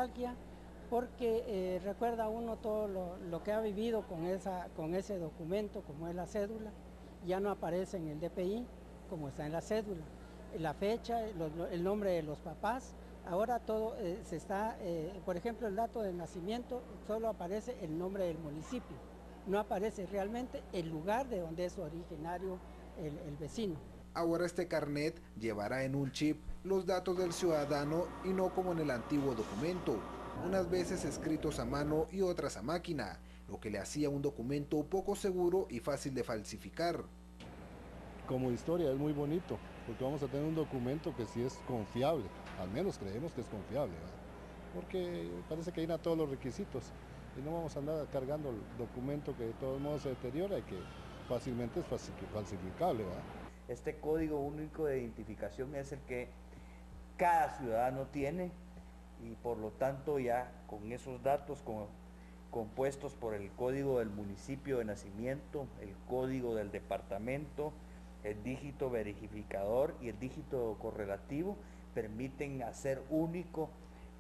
nostalgia porque recuerda uno todo lo que ha vivido con ese documento, como es la cédula, ya no aparece en el DPI como está en la cédula. La fecha, el nombre de los papás, ahora todo se está, por ejemplo, el dato de nacimiento, solo aparece el nombre del municipio, no aparece realmente el lugar de donde es originario el vecino. Ahora este carnet llevará en un chip los datos del ciudadano y no como en el antiguo documento, unas veces escritos a mano y otras a máquina, lo que le hacía un documento poco seguro y fácil de falsificar. Como historia es muy bonito, porque vamos a tener un documento que sí es confiable, al menos creemos que es confiable, ¿verdad? Porque parece que llena todos los requisitos y no vamos a andar cargando el documento que de todos modos se deteriora y que fácilmente es falsificable, ¿verdad? Este código único de identificación es el que cada ciudadano tiene y por lo tanto ya con esos datos compuestos por el código del municipio de nacimiento, el código del departamento, el dígito verificador y el dígito correlativo permiten hacer único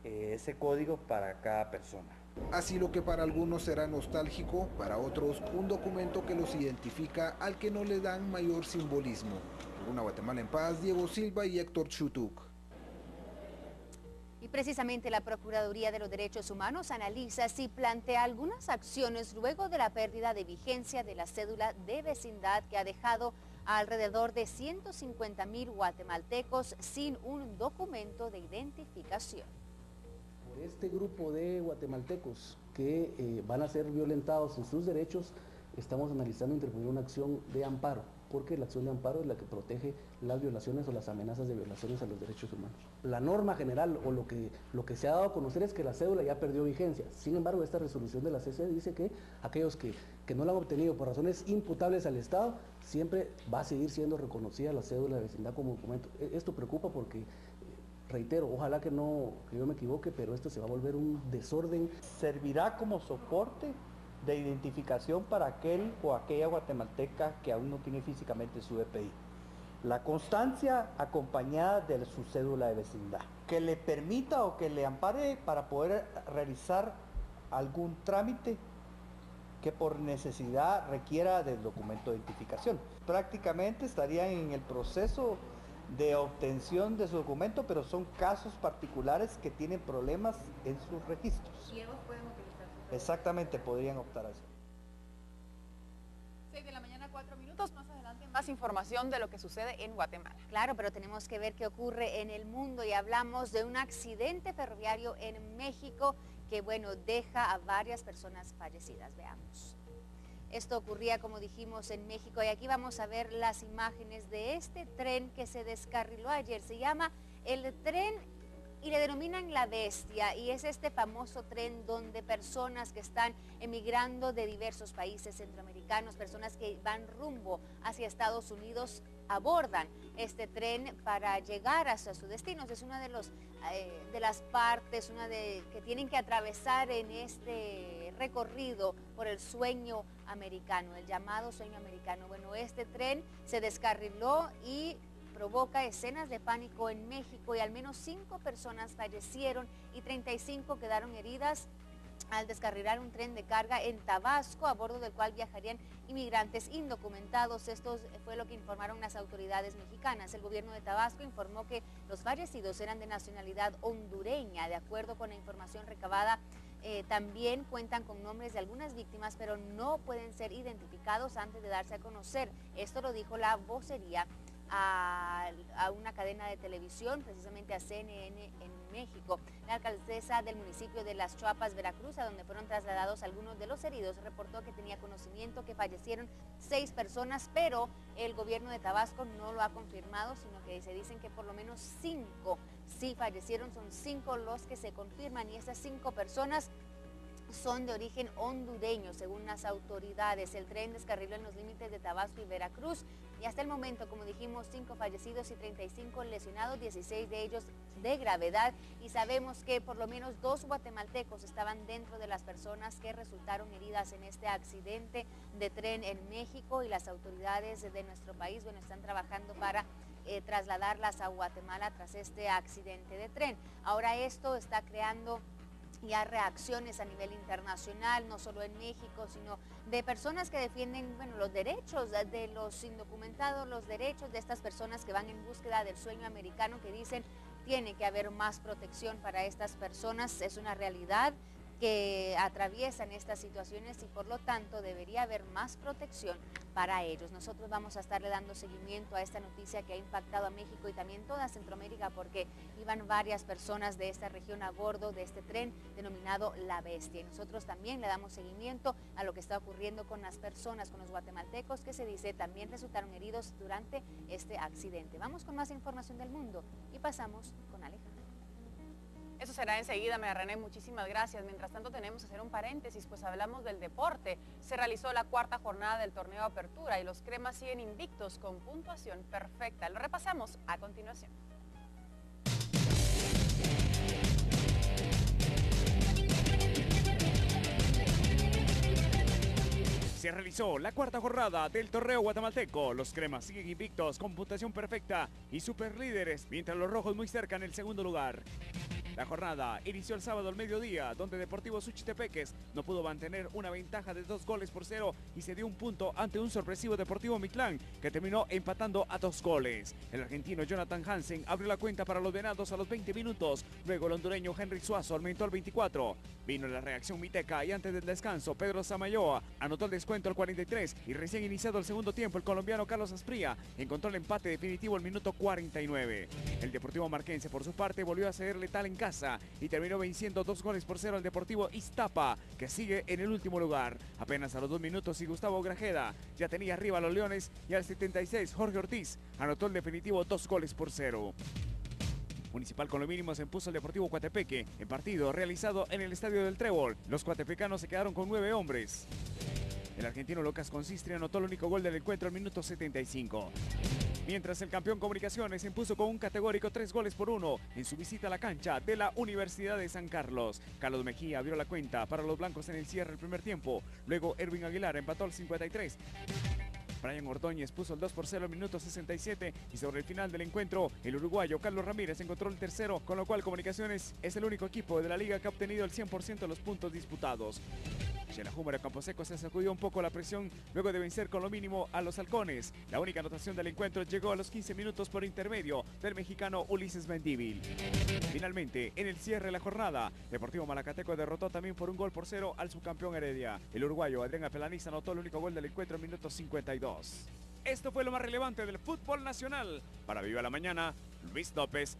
ese código para cada persona. Así lo que para algunos será nostálgico, para otros un documento que los identifica al que no le dan mayor simbolismo. Por una Guatemala en paz, Diego Silva y Héctor Chutuk. Y precisamente la Procuraduría de los Derechos Humanos analiza si plantea algunas acciones luego de la pérdida de vigencia de la cédula de vecindad que ha dejado a alrededor de 150,000 guatemaltecos sin un documento de identificación. Por este grupo de guatemaltecos que van a ser violentados en sus derechos, estamos analizando interponer una acción de amparo, porque la acción de amparo es la que protege las violaciones o las amenazas de violaciones a los derechos humanos. La norma general o lo que se ha dado a conocer es que la cédula ya perdió vigencia. Sin embargo, esta resolución de la CC dice que aquellos que no la han obtenido por razones imputables al Estado, siempre va a seguir siendo reconocida la cédula de vecindad como documento. Esto preocupa porque, reitero, ojalá que yo me equivoque, pero esto se va a volver un desorden. Servirá como soporte de identificación para aquel o aquella guatemalteca que aún no tiene físicamente su DPI. La constancia acompañada de su cédula de vecindad, que le permita o que le ampare para poder realizar algún trámite que por necesidad requiera del documento de identificación. Prácticamente estarían en el proceso de obtención de su documento, pero son casos particulares que tienen problemas en sus registros. ¿Y ellos pueden utilizar su? Exactamente, podrían optar a eso. 6 de la mañana, 4 minutos, más adelante más información de lo que sucede en Guatemala. Claro, pero tenemos que ver qué ocurre en el mundo y hablamos de un accidente ferroviario en México que, bueno, deja a varias personas fallecidas. Veamos. Esto ocurría, como dijimos, en México y aquí vamos a ver las imágenes de este tren que se descarriló ayer. Se llama el tren y le denominan La Bestia y es este famoso tren donde personas que están emigrando de diversos países centroamericanos, personas que van rumbo hacia Estados Unidos, abordan este tren para llegar hasta su destino. Es una de las partes que tienen que atravesar en este recorrido por el sueño americano, el llamado sueño americano. Bueno, este tren se descarriló y provoca escenas de pánico en México y al menos 5 personas fallecieron y 35 quedaron heridas al descarrilar un tren de carga en Tabasco, a bordo del cual viajarían inmigrantes indocumentados. Esto fue lo que informaron las autoridades mexicanas. El gobierno de Tabasco informó que los fallecidos eran de nacionalidad hondureña. De acuerdo con la información recabada, también cuentan con nombres de algunas víctimas, pero no pueden ser identificados antes de darse a conocer. Esto lo dijo la vocería a una cadena de televisión, precisamente a CNN en México. La alcaldesa del municipio de Las Chuapas, Veracruz, a donde fueron trasladados algunos de los heridos, reportó que tenía conocimiento que fallecieron 6 personas, pero el gobierno de Tabasco no lo ha confirmado, sino que se dicen que por lo menos 5 sí fallecieron, son 5 los que se confirman y esas 5 personas son de origen hondureño, según las autoridades. El tren descarriló en los límites de Tabasco y Veracruz y hasta el momento, como dijimos, 5 fallecidos y 35 lesionados, 16 de ellos de gravedad, y sabemos que por lo menos 2 guatemaltecos estaban dentro de las personas que resultaron heridas en este accidente de tren en México, y las autoridades de nuestro país, bueno, están trabajando para trasladarlas a Guatemala tras este accidente de tren. Ahora esto está creando ya reacciones a nivel internacional, no solo en México, sino de personas que defienden, bueno, los derechos de los indocumentados, los derechos de estas personas que van en búsqueda del sueño americano, que dicen tiene que haber más protección para estas personas. Es una realidad que atraviesan estas situaciones y por lo tanto debería haber más protección para ellos. Nosotros vamos a estarle dando seguimiento a esta noticia que ha impactado a México y también toda Centroamérica, porque iban varias personas de esta región a bordo de este tren denominado La Bestia. Y nosotros también le damos seguimiento a lo que está ocurriendo con las personas, con los guatemaltecos que se dice también resultaron heridos durante este accidente. Vamos con más información del mundo y pasamos con Alejandra. Eso será enseguida, María René, muchísimas gracias. Mientras tanto tenemos que hacer un paréntesis, pues hablamos del deporte. Se realizó la cuarta jornada del torneo Apertura y los cremas siguen invictos con puntuación perfecta. Lo repasamos a continuación. Se realizó la cuarta jornada del torneo guatemalteco. Los cremas siguen invictos con puntuación perfecta y superlíderes, mientras los rojos muy cerca en el segundo lugar. La jornada inició el sábado al mediodía, donde Deportivo Suchitepeques no pudo mantener una ventaja de 2-0 y se dio un punto ante un sorpresivo Deportivo Mictlán, que terminó empatando a 2 goles. El argentino Jonathan Hansen abrió la cuenta para los venados a los 20 minutos, luego el hondureño Henry Suazo aumentó al 24. Vino la reacción miteca y antes del descanso Pedro Samayoa anotó el descuento al 43 y recién iniciado el segundo tiempo el colombiano Carlos Asprilla encontró el empate definitivo al minuto 49. El Deportivo Marquense por su parte volvió a ceder letal en casa y terminó venciendo 2-0 al Deportivo Iztapa, que sigue en el último lugar. Apenas a los 2 minutos y Gustavo Grajeda ya tenía arriba a los Leones y al 76 Jorge Ortiz anotó el definitivo 2-0. Municipal con lo mínimo se impuso el Deportivo Coatepeque en partido realizado en el Estadio del Trébol. Los coatepecanos se quedaron con 9 hombres. El argentino Lucas Consistri anotó el único gol del encuentro al minuto 75. Mientras el campeón Comunicaciones se impuso con un categórico 3-1 en su visita a la cancha de la Universidad de San Carlos. Carlos Mejía abrió la cuenta para los blancos en el cierre del primer tiempo. Luego Erwin Aguilar empató al 53. Brian Ordóñez puso el 2-0 al minuto 67 y sobre el final del encuentro el uruguayo Carlos Ramírez encontró el tercero, con lo cual Comunicaciones es el único equipo de la liga que ha obtenido el 100% de los puntos disputados. Xenajúmara Camposeco se sacudió un poco la presión luego de vencer con lo mínimo a los halcones. La única anotación del encuentro llegó a los 15 minutos por intermedio del mexicano Ulises Mendívil. Finalmente, en el cierre de la jornada, Deportivo Malacateco derrotó también por 1-0 al subcampeón Heredia. El uruguayo Adrián Apelaniz anotó el único gol del encuentro en minuto 52. Esto fue lo más relevante del fútbol nacional. Para Viva la Mañana, Luis López.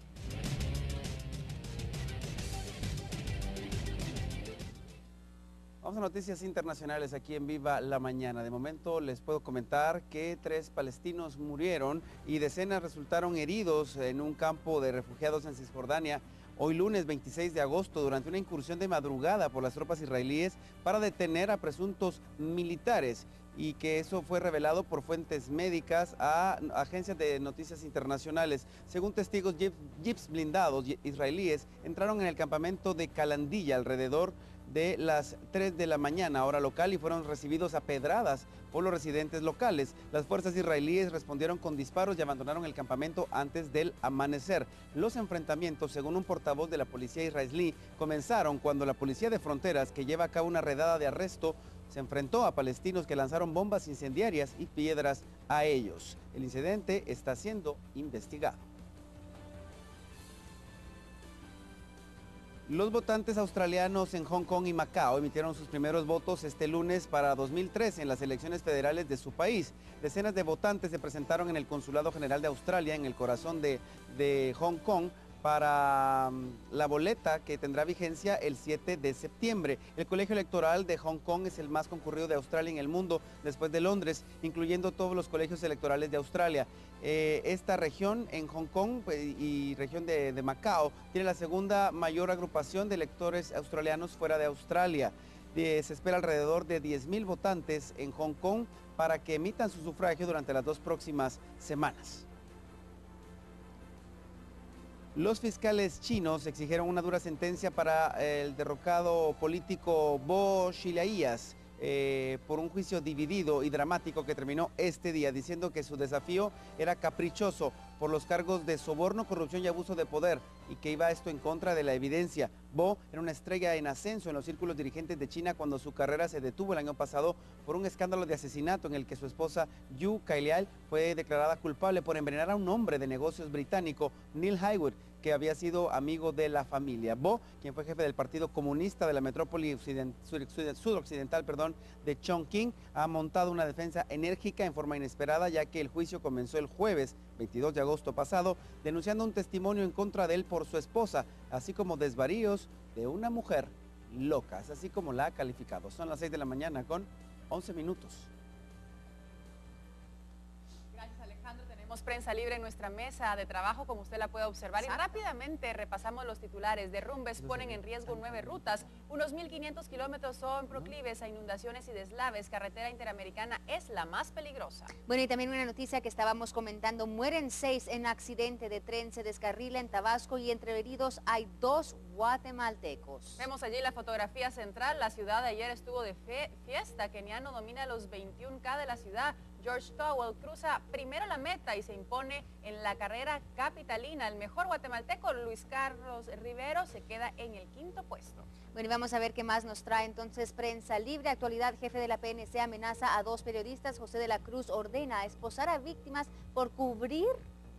Vamos a noticias internacionales aquí en Viva la Mañana. De momento les puedo comentar que 3 palestinos murieron y decenas resultaron heridos en un campo de refugiados en Cisjordania hoy lunes 26 de agosto durante una incursión de madrugada por las tropas israelíes para detener a presuntos militares, y que eso fue revelado por fuentes médicas a agencias de noticias internacionales. Según testigos, jeeps blindados israelíes entraron en el campamento de Calandilla alrededor de las 3 de la mañana, hora local, y fueron recibidos a pedradas por los residentes locales. Las fuerzas israelíes respondieron con disparos y abandonaron el campamento antes del amanecer. Los enfrentamientos, según un portavoz de la policía israelí, comenzaron cuando la policía de fronteras, que lleva a cabo una redada de arresto, se enfrentó a palestinos que lanzaron bombas incendiarias y piedras a ellos. El incidente está siendo investigado. Los votantes australianos en Hong Kong y Macao emitieron sus primeros votos este lunes para 2013 en las elecciones federales de su país. Decenas de votantes se presentaron en el Consulado General de Australia en el corazón de Hong Kong para la boleta que tendrá vigencia el 7 de septiembre. El colegio electoral de Hong Kong es el más concurrido de Australia en el mundo, después de Londres, incluyendo todos los colegios electorales de Australia. Esta región en Hong Kong y región de Macao tiene la segunda mayor agrupación de electores australianos fuera de Australia. Se espera alrededor de 10,000 votantes en Hong Kong para que emitan su sufragio durante las 2 próximas semanas. Los fiscales chinos exigieron una dura sentencia para el derrocado político Bo Xilaias, por un juicio dividido y dramático que terminó este día, diciendo que su desafío era caprichoso por los cargos de soborno, corrupción y abuso de poder, y que iba esto en contra de la evidencia. Bo era una estrella en ascenso en los círculos dirigentes de China cuando su carrera se detuvo el año pasado por un escándalo de asesinato en el que su esposa Yu Kailial fue declarada culpable por envenenar a un hombre de negocios británico, Neil Haywood, que había sido amigo de la familia. Bo, quien fue jefe del Partido Comunista de la metrópoli sudoccidental de Chongqing, ha montado una defensa enérgica en forma inesperada, ya que el juicio comenzó el jueves 22 de agosto pasado, denunciando un testimonio en contra de él por su esposa, así como desvaríos de una mujer loca, es así como la ha calificado. Son las 6 de la mañana con 11 minutos. Tenemos prensa libre en nuestra mesa de trabajo, como usted la puede observar. Exacto. Y rápidamente repasamos los titulares. Derrumbes ponen en riesgo 9 rutas. Unos 1.500 kilómetros son proclives a inundaciones y deslaves. Carretera interamericana es la más peligrosa. Bueno, y también una noticia que estábamos comentando. Mueren 6 en accidente de tren. Se descarrila en Tabasco y entre heridos hay 2 guatemaltecos. Vemos allí la fotografía central. La ciudad de ayer estuvo de fiesta. Keniano domina los 21K de la ciudad. George Towell cruza primero la meta y se impone en la carrera capitalina. El mejor guatemalteco, Luis Carlos Rivero, se queda en el 5º puesto. Bueno, y vamos a ver qué más nos trae entonces Prensa Libre. Actualidad, jefe de la PNC amenaza a 2 periodistas. José de la Cruz ordena a esposar a víctimas por cubrir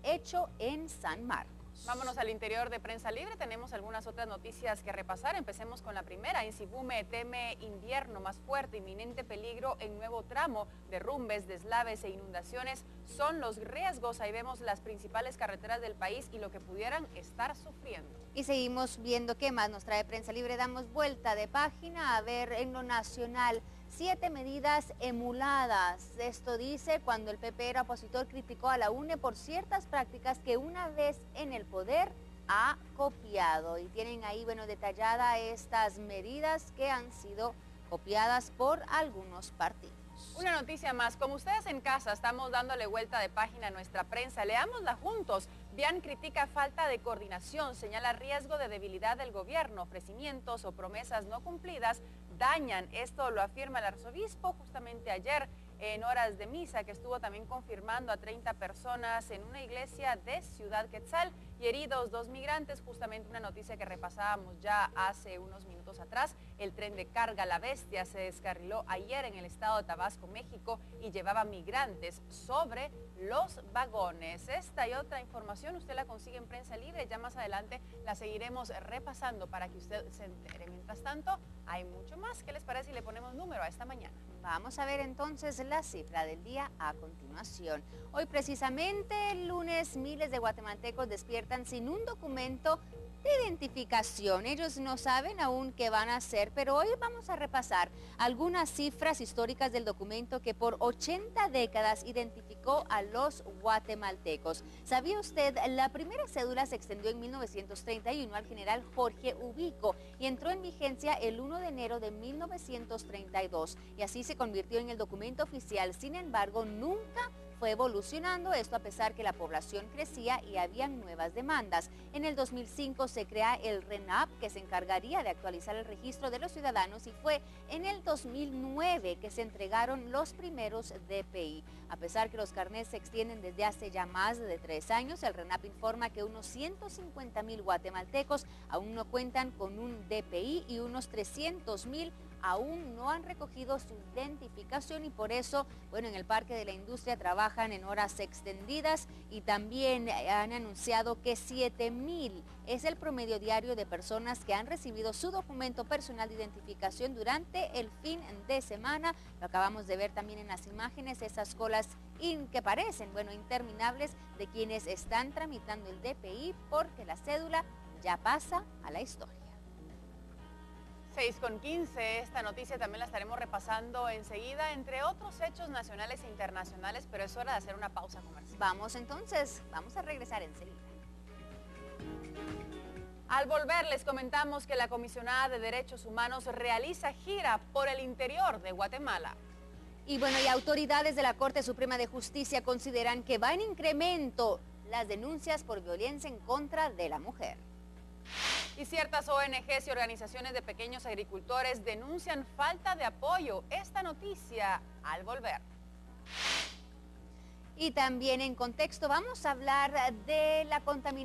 hecho en San Marcos. Vámonos al interior de Prensa Libre, tenemos algunas otras noticias que repasar. Empecemos con la primera. Insibume teme invierno más fuerte, inminente peligro en nuevo tramo. Derrumbes, deslaves e inundaciones son los riesgos. Ahí vemos las principales carreteras del país y lo que pudieran estar sufriendo. Y seguimos viendo qué más nos trae Prensa Libre. Damos vuelta de página a ver en lo nacional. 7 medidas emuladas. Esto dice cuando el PP era opositor, criticó a la UNE por ciertas prácticas que una vez en el poder ha copiado. Y tienen ahí, bueno, detallada estas medidas que han sido copiadas por algunos partidos. Una noticia más, como ustedes en casa estamos dándole vuelta de página a nuestra prensa, leámosla juntos. Bian critica falta de coordinación, señala riesgo de debilidad del gobierno, ofrecimientos o promesas no cumplidas dañan. Esto lo afirma el arzobispo justamente ayer en horas de misa, que estuvo también confirmando a 30 personas en una iglesia de Ciudad Quetzal y heridos 2 migrantes, justamente una noticia que repasábamos ya hace unos minutos atrás. El tren de carga La Bestia se descarriló ayer en el estado de Tabasco, México, y llevaba migrantes sobre los vagones. Esta y otra información usted la consigue en Prensa Libre, ya más adelante la seguiremos repasando para que usted se entere. Mientras tanto, hay mucho más. ¿Qué les parece si le ponemos número a esta mañana? Vamos a ver entonces la cifra del día a continuación. Hoy precisamente, el lunes, miles de guatemaltecos despiertan sin un documento de identificación. Ellos no saben aún qué van a hacer, pero hoy vamos a repasar algunas cifras históricas del documento que por 80 décadas identificó a los guatemaltecos. ¿Sabía usted? La primera cédula se extendió en 1931 al general Jorge Ubico y entró en vigencia el 1 de enero de 1932 y así se convirtió en el documento oficial. Sin embargo, nunca fue evolucionando, esto a pesar que la población crecía y habían nuevas demandas. En el 2005 se crea el RENAP, que se encargaría de actualizar el registro de los ciudadanos, y fue en el 2009 que se entregaron los primeros DPI. A pesar que los carnets se extienden desde hace ya más de 3 años, el RENAP informa que unos 150,000 guatemaltecos aún no cuentan con un DPI y unos 300,000 aún no han recogido su identificación y por eso, bueno, en el Parque de la Industria trabajan en horas extendidas y también han anunciado que 7,000 es el promedio diario de personas que han recibido su documento personal de identificación durante el fin de semana. Lo acabamos de ver también en las imágenes, esas colas que parecen, bueno, interminables de quienes están tramitando el DPI porque la cédula ya pasa a la historia. 6:15, esta noticia también la estaremos repasando enseguida, entre otros hechos nacionales e internacionales, pero es hora de hacer una pausa comercial. Vamos entonces, vamos a regresar enseguida. Al volver les comentamos que la Comisionada de Derechos Humanos realiza gira por el interior de Guatemala. Y bueno, y autoridades de la Corte Suprema de Justicia consideran que va en incremento las denuncias por violencia en contra de la mujer. Y ciertas ONGs y organizaciones de pequeños agricultores denuncian falta de apoyo. Esta noticia al volver. Y también en contexto vamos a hablar de la contaminación